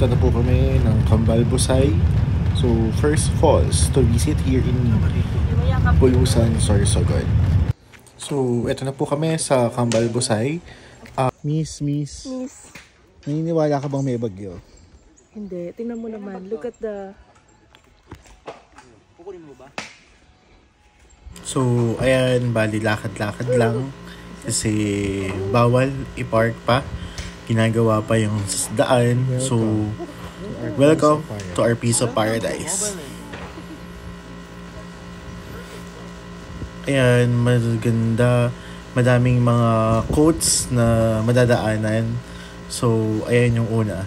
Papunta na po kami ng Cambalbusay. So, first falls to visit here in Bulusan, Sorsogon. So, eto na po kami sa Cambalbusay. Miss. Naniniwala ka bang may bagyo? Hindi. Tingnan mo naman. Look at the... So, ayan, bali lakad-lakad lang. Kasi bawal i-park pa. Ginagawa pa yung daan. So, welcome to our piece of paradise. Ayan, maganda. Madaming mga quotes na madadaanan. So, ayan yung una.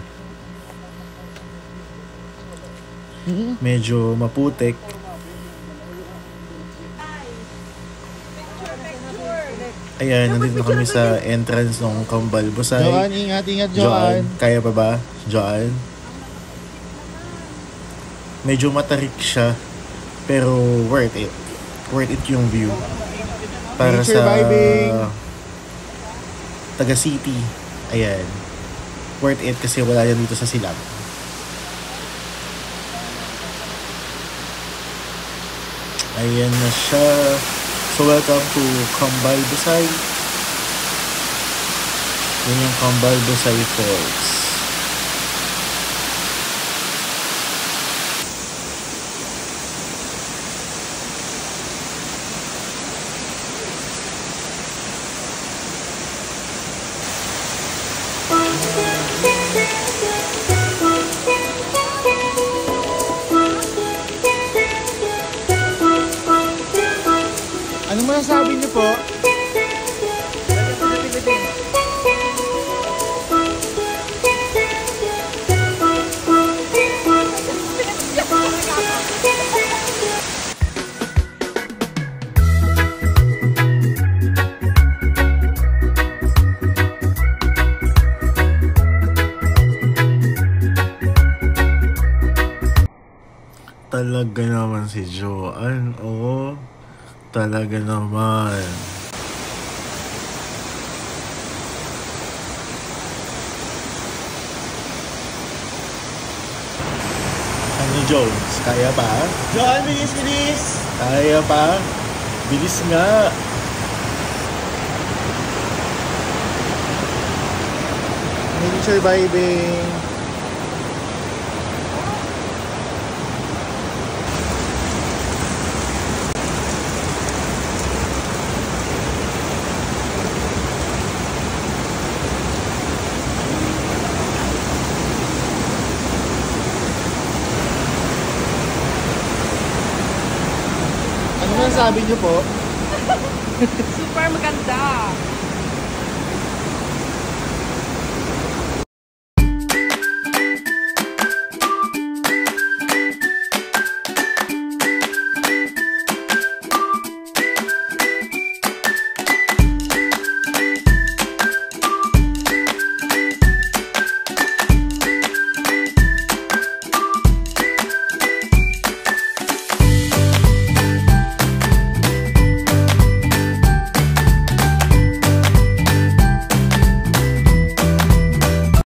Medyo maputik. Ayan, nandito na kami sa entrance ng Cambalbusay. Joan, ingat, Joan. Kaya pa ba? Joan? Medyo matarik siya, pero worth it. Worth it yung view. Para Nature sa vibing. Taga City. Ayan. Worth it kasi wala yan dito sa Silab. Ayan na siya. So, welcome to Cambalbusay. Yan yung Cambalbusay Falls. Ano masasabi niyo po? Talaga naman si Joan. Oo. Talaga naman. Ano, Jones? Kaya pa? Joan, bilis! Kaya pa? Bilis nga. Nature vibing. Ano masasabi niyo po? Super maganda.